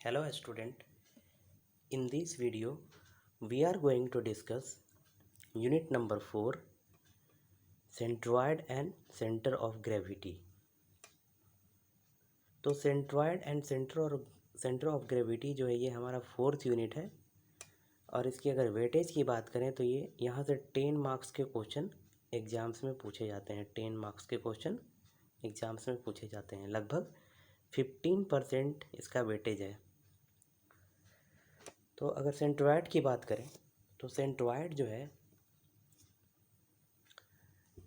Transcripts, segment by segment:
Hello student, in this video we are going to discuss unit number 4 centroid and center of gravity। तो centroid and centre of gravity जो है ये हमारा 4th unit है और इसकी अगर वेटेज की बात करें तो ये यहाँ से 10 मार्क्स के क्वेश्चन एग्ज़ाम्स में पूछे जाते हैं। 10 मार्क्स के क्वेश्चन एग्ज़ाम्स में पूछे जाते हैं, लगभग 15% इसका वेटेज है। तो अगर सेंट्रॉयड की बात करें तो सेंट्रॉयड जो है,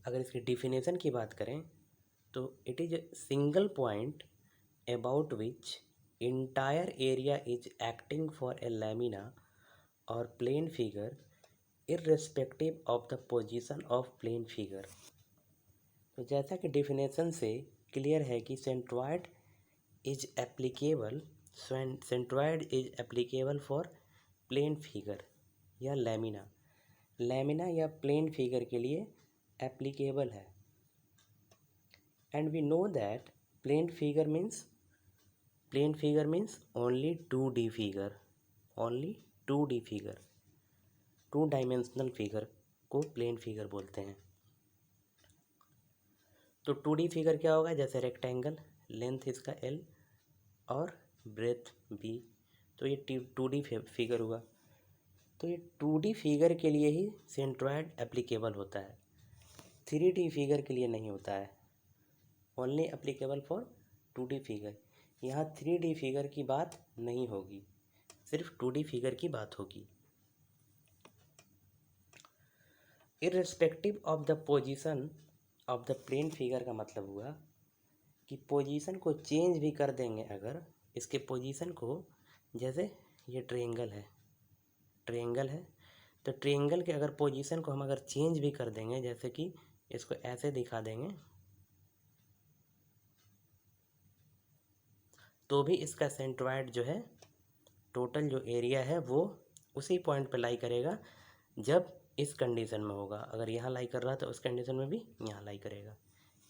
अगर इसकी डिफिनेशन की बात करें तो it is a single point about which entire area is acting for a lamina और plane figure irrespective of the position of plane figure. तो जैसा कि डिफिनेशन से क्लियर है कि centroid is applicable for plane figure या lamina या plane figure के लिए एप्लीकेबल है। And we know that plane figure means only 2D figure, 2 dimensional figure को प्लेन फिगर बोलते हैं। तो 2D फिगर क्या होगा? जैसे रेक्टेंगल, लेंथ इसका L और ब्रेथ B, तो ये 2D फिगर हुआ। तो ये 2D फिगर के लिए ही सेंट्रॉयड एप्लीकेबल होता है, 3D फिगर के लिए नहीं होता है। Only applicable for 2D figure. यहाँ 3D फिगर की बात नहीं होगी, सिर्फ 2D फिगर की बात होगी। Irrespective of the position of the plane figure का मतलब हुआ कि पोजीशन को चेंज भी कर देंगे अगर इसके पोजीशन को, जैसे ये ट्रायंगल है तो ट्रायंगल के अगर पोजीशन को हम अगर चेंज भी कर देंगे, जैसे कि इसको ऐसे दिखा देंगे, तो भी इसका सेंट्रॉयड जो है, टोटल जो एरिया है वो उसी पॉइंट पर लाई करेगा जब इस कंडीशन में होगा। अगर यहाँ लाई कर रहा तो उस कंडीशन में भी यहाँ लाई करेगा।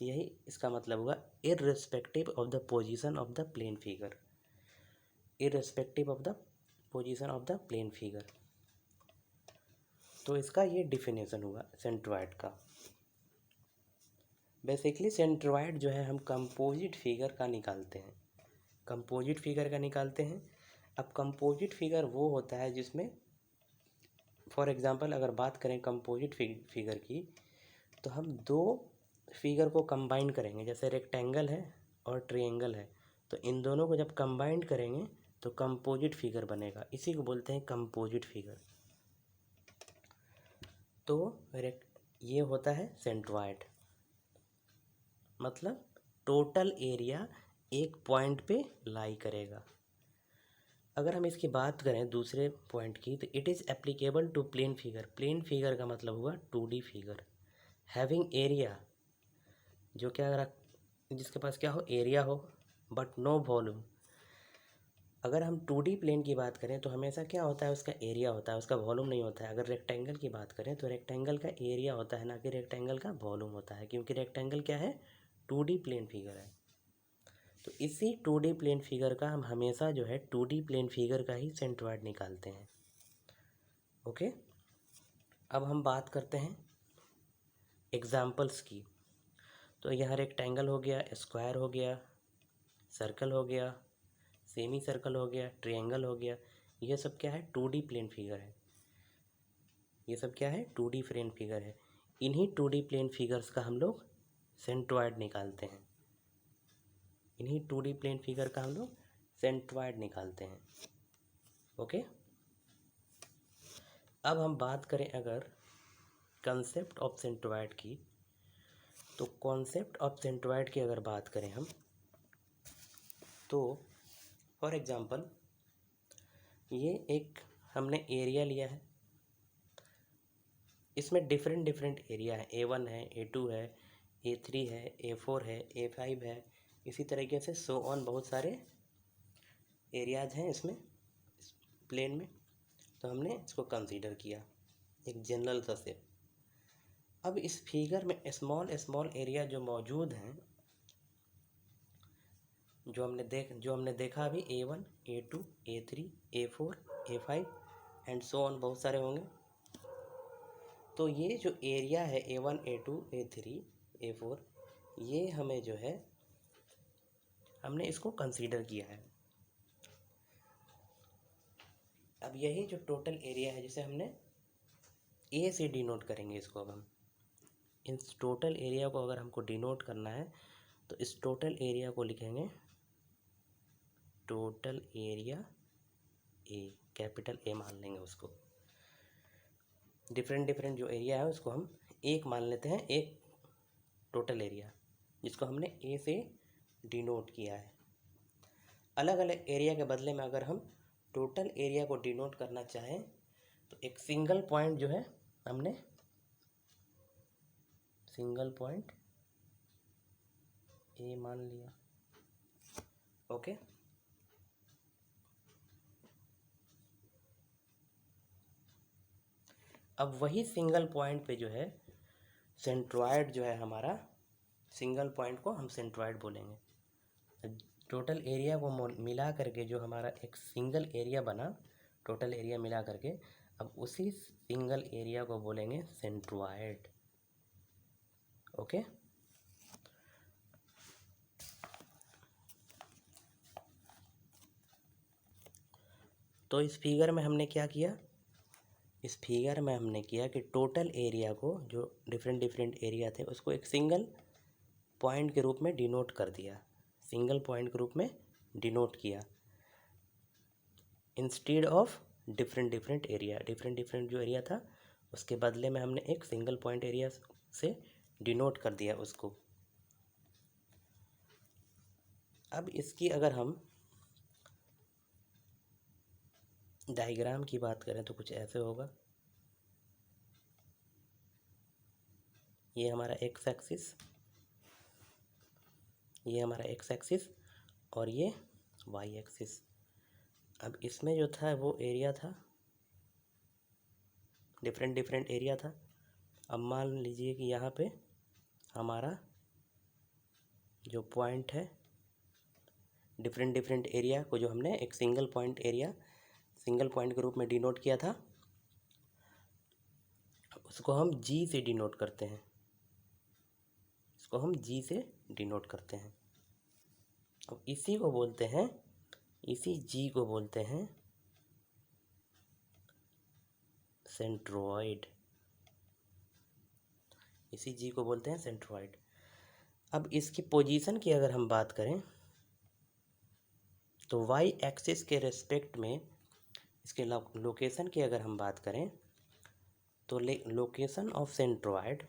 यही इसका मतलब हुआ irrespective of the position of the plane figure, irrespective of the position of the plane figure. तो इसका ये डिफिनेशन हुआ सेंट्रॉयड का। बेसिकली सेंट्रॉयड जो है हम कंपोजिट फिगर का निकालते हैं, अब कंपोजिट फिगर वो होता है जिसमें, फॉर एग्जांपल अगर बात करें कंपोजिट फिगर की, तो हम 2 फिगर को कंबाइन करेंगे। जैसे रेक्टेंगल है और ट्रायंगल है, तो इन दोनों को जब कंबाइन करेंगे तो कंपोजिट फिगर बनेगा। इसी को बोलते हैं कंपोजिट फिगर। तो ये होता है सेंट्रॉयड, मतलब टोटल एरिया एक पॉइंट पे लाई करेगा। अगर हम इसकी बात करें दूसरे पॉइंट की, तो it is applicable to plane figure का मतलब हुआ 2D फिगर हैविंग एरिया, जो क्या अगर जिसके पास क्या हो, एरिया हो बट नो वॉल्यूम। अगर हम 2D प्लेन की बात करें तो हमेशा क्या होता है, उसका एरिया होता है, उसका वॉल्यूम नहीं होता है। अगर रेक्टेंगल की बात करें तो रेक्टेंगल का एरिया होता है, ना कि रेक्टेंगल का वॉल्यूम होता है, क्योंकि रेक्टेंगल क्या है, 2D प्लेन फिगर है। तो इसी 2D प्लेन फिगर का हम हमेशा जो है 2D प्लेन फिगर का ही सेंट्रॉयड निकालते हैं। ओके, अब हम बात करते हैं एग्जाम्पल्स की। तो यहाँ रेक्टेंगल हो गया, स्क्वायर हो गया, सर्कल हो गया, सेमी सर्कल हो गया, ट्रायंगल हो गया, ये सब क्या है, 2D प्लेन फिगर है। ये सब क्या है, 2D प्लेन फिगर है। इन्हीं 2D प्लेन फिगर्स का हम लोग सेंट्रॉयड निकालते हैं, इन्हीं 2D प्लेन फिगर का हम लोग सेंट्रॉयड निकालते हैं। ओके, अब हम बात करें अगर कंसेप्ट ऑफ सेंट्रॉयड की, तो कॉन्सेप्ट ऑफ सेंट्रॉयड की अगर बात करें हम, तो फॉर एग्जांपल ये एक हमने एरिया लिया है, इसमें डिफरेंट एरिया है, A1 है, A2 है, A3 है, A4 है, A5 है, इसी तरीके से सो ऑन बहुत सारे एरियाज हैं इसमें प्लेन में। तो हमने इसको कंसीडर किया एक जनरल सा से। अब इस फिगर में स्मॉल एरिया जो मौजूद हैं, जो हमने देखा अभी A1, A2, A3, A4, A5 and so on, बहुत सारे होंगे। तो ये जो एरिया है A1, A2, A3, A4, ये हमें जो है हमने इसको कंसीडर किया है। अब यही जो टोटल एरिया है जिसे हमने ए से डिनोट करेंगे इसको। अब हम इस टोटल एरिया को अगर हमको डिनोट करना है तो इस टोटल एरिया को लिखेंगे total area A, capital A मान लेंगे उसको। डिफरेंट जो एरिया है उसको हम एक मान लेते हैं, एक टोटल एरिया जिसको हमने ए से डिनोट किया है। अलग अलग एरिया के बदले में अगर हम टोटल एरिया को डिनोट करना चाहें तो एक सिंगल पॉइंट जो है हमने सिंगल पॉइंट ए मान लिया। ओके, अब वही सिंगल पॉइंट पे जो है सेंट्रॉयड जो है हमारा, सिंगल पॉइंट को हम सेंट्रॉयड बोलेंगे। टोटल एरिया को मिला करके जो हमारा एक सिंगल एरिया बना, टोटल एरिया मिला करके, अब उसी सिंगल एरिया को बोलेंगे सेंट्रॉयड। ओके, तो इस फिगर में हमने क्या किया, इस फिगर में हमने किया कि टोटल एरिया को, जो डिफरेंट एरिया थे, उसको एक सिंगल पॉइंट के रूप में डिनोट कर दिया, सिंगल पॉइंट के रूप में डिनोट किया, instead of different area. Different जो एरिया था उसके बदले में हमने एक सिंगल पॉइंट एरिया से डिनोट कर दिया उसको। अब इसकी अगर हम डायग्राम की बात करें तो कुछ ऐसे होगा। ये हमारा एक्स एक्सिस, ये हमारा एक्स एक्सिस और ये वाई एक्सिस। अब इसमें जो था वो एरिया था, डिफरेंट एरिया था। अब मान लीजिए कि यहाँ पे हमारा जो पॉइंट है, डिफरेंट एरिया को जो हमने एक single point area, single point के रूप में डिनोट किया था, उसको हम जी से डिनोट करते हैं, इसको हम जी से डिनोट करते हैं। अब इसी को बोलते हैं, इसी जी को बोलते हैं सेंट्रॉयड, इसी जी को बोलते हैं सेंट्रॉयड। अब इसकी पोजीशन की अगर हम बात करें तो वाई एक्सिस के रेस्पेक्ट में इसके लोकेशन की अगर हम बात करें तो location of centroid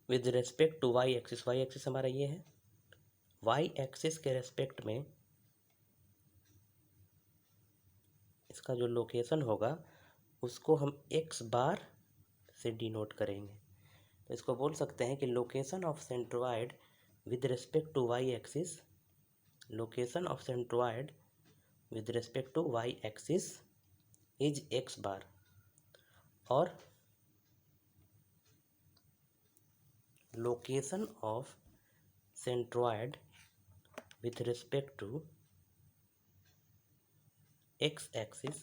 with respect to Y axis हमारा ये है, वाई एक्सिस के रेस्पेक्ट में इसका जो लोकेशन होगा उसको हम एक्स बार से डिनोट करेंगे। तो इसको बोल सकते हैं कि location of centroid with respect to Y axis, location of centroid with respect to Y axis is X bar, और location of centroid with respect to x axis,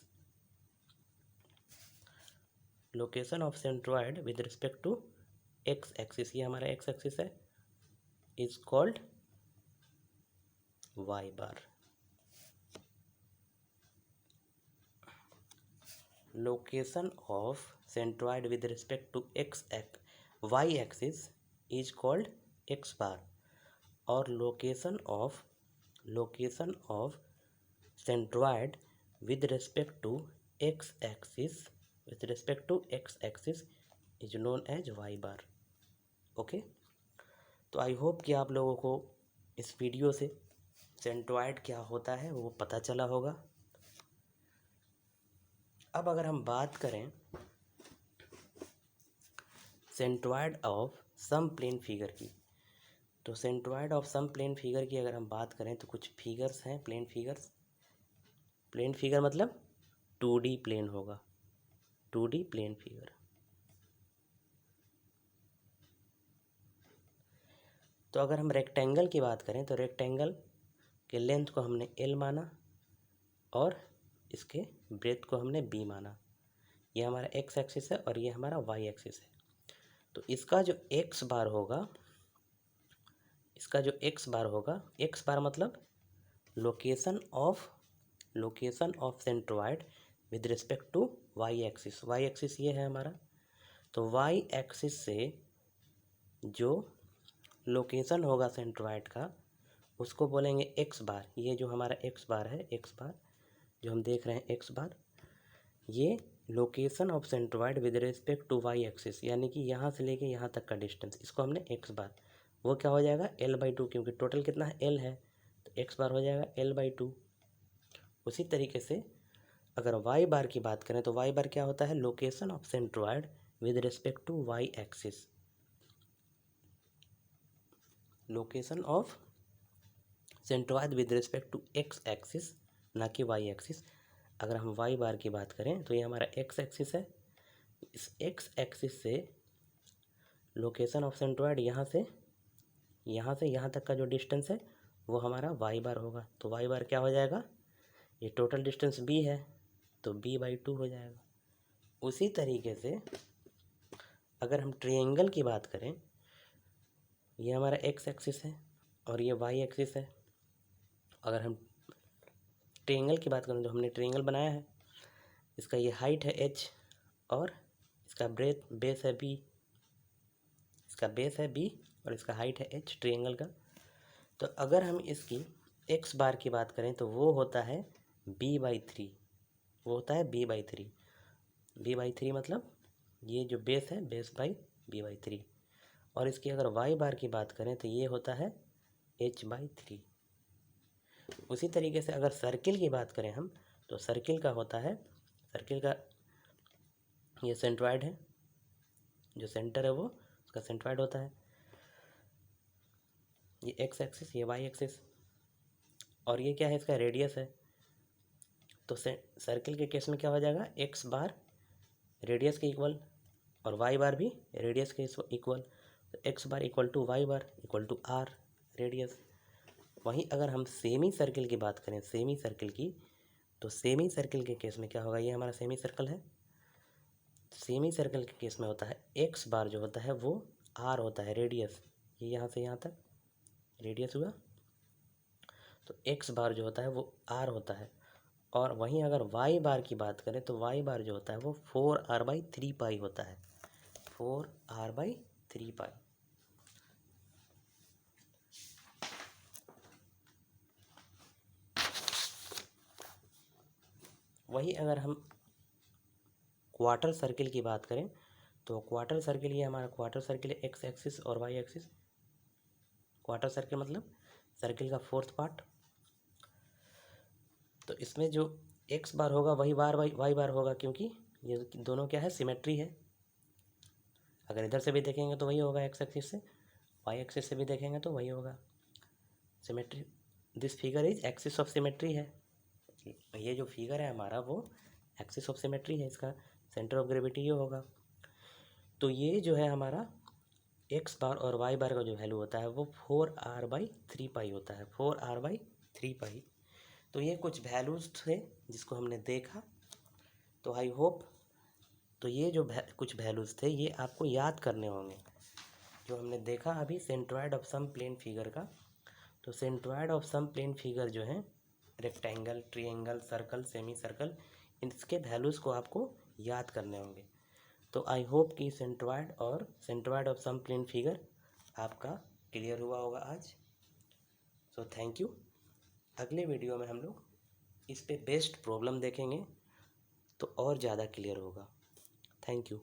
location of centroid with respect to x axis, ये हमारा x axis है, is called y bar. Location of centroid with respect to y axis is called x bar, और location of centroid with respect to x axis is known as y bar. Okay, तो I hope कि आप लोगों को इस video से centroid क्या होता है वो पता चला होगा। अब अगर हम बात करें centroid of some plane figure की, तो centroid of some plane figure की अगर हम बात करें तो कुछ फिगर्स हैं, प्लेन फिगर मतलब 2D प्लेन होगा, 2D प्लेन फिगर। तो अगर हम रेक्टेंगल की बात करें तो रेक्टेंगल के लेंथ को हमने L माना और इसके ब्रेथ को हमने B माना। ये हमारा x एक्सिस है और ये हमारा y एक्सिस है। तो इसका जो x बार होगा, x बार मतलब location of centroid with respect to y axis. y axis ये है हमारा, तो y एक्सिस से जो लोकेशन होगा सेंट्रोइड का उसको बोलेंगे x बार। ये जो हमारा x बार है, x बार जो हम देख रहे हैं x बार, ये location of centroid with respect to y axis, यानी कि यहाँ से लेके यहाँ तक का डिस्टेंस, इसको हमने x बार। वो क्या हो जाएगा L/2, क्योंकि टोटल कितना है L है, तो x बार हो जाएगा L/2। उसी तरीके से अगर y बार की बात करें तो y बार क्या होता है, location of centroid with respect to y axis, location of centroid with respect to x axis, ना कि y एक्सिस। अगर हम y बार की बात करें तो ये हमारा x एक्सिस है, इस x एक्सिस से लोकेशन ऑफ सेंट्रोइड यहाँ से यहाँ तक का जो डिस्टेंस है वो हमारा y बार होगा। तो y बार क्या हो जाएगा, ये टोटल डिस्टेंस b है तो b/2 हो जाएगा। उसी तरीके से अगर हम ट्रायंगल की बात करें, ये हमारा x एक्सिस है और ये y एक्सिस है। अगर हम ट्रायंगल की बात करें तो हमने ट्रायंगल बनाया है, इसका ये हाइट है h और इसका बेस है b, इसका बेस है b और इसका हाइट है h ट्रायंगल का। तो अगर हम इसकी x बार की बात करें तो वो होता है b/3, वो होता है b/3 मतलब ये जो बेस है बेस बाई b/3। और इसकी अगर y बार की बात करें तो ये होता है h/3। उसी तरीके से अगर सर्किल की बात करें हम तो सर्किल का होता है, सर्किल का ये सेंट्रोइड है, जो सेंटर है वो उसका सेंट्रोइड होता है, ये x एक्सिस ये y एक्सिस, और ये क्या है, इसका रेडियस है। तो सर्किल के केस में क्या हो जाएगा, x बार रेडियस के इक्वल और y बार भी रेडियस के इक्वल, तो x bar equal to y bar equal to r radius. वहीं अगर हम सेमी सर्किल की बात करें, सेमी सर्किल की, तो सेमी सर्किल के केस में क्या होगा, ये हमारा सेमी सर्कल है, सेमी सर्कल के केस में होता है x बार जो होता है वो r होता है रेडियस, ये यहाँ से यहाँ तक रेडियस हुआ, तो x बार जो होता है वो r होता है। और वहीं अगर y बार की बात करें तो y बार जो होता है वो 4r/3π होता है, 4r/3π। वही अगर हम क्वार्टर सर्किल की बात करें तो क्वार्टर सर्किल, ये हमारा क्वार्टर सर्किल है, x एक्सिस और y एक्सिस। क्वार्टर सर्किल मतलब सर्किल का फोर्थ पार्ट। तो इसमें जो x बार होगा वही y बार होगा, क्योंकि ये दोनों क्या है, सिमेट्री है। अगर इधर से भी देखेंगे तो वही होगा x एक्सिस से, y एक्सिस से भी देखेंगे तो वही होगा, symmetry. This figure is axis of symmetry है, ये जो फिगर है हमारा वो एक्सिस ऑफ सिमेट्री है, इसका सेंटर ऑफ ग्रेविटी ये होगा। तो ये जो है हमारा x बार और y बार का जो वैल्यू होता है वो 4r/3π होता है, 4r/3π। तो ये कुछ वैल्यूज़ थे जिसको हमने देखा, तो आई होप तो ये जो कुछ वैल्यूज़ थे ये आपको याद करने होंगे। जो हमने देखा अभी centroid of some plane figure का, तो centroid of some plane figure जो है rectangle, triangle, circle, semi circle, इसके वैल्यूज़ को आपको याद करने होंगे। तो आई होप कि centroid of some plane figure आपका क्लियर हुआ होगा आज। So thank you. अगले वीडियो में हम लोग इस पे बेस्ड प्रॉब्लम देखेंगे तो और ज़्यादा क्लियर होगा। Thank you.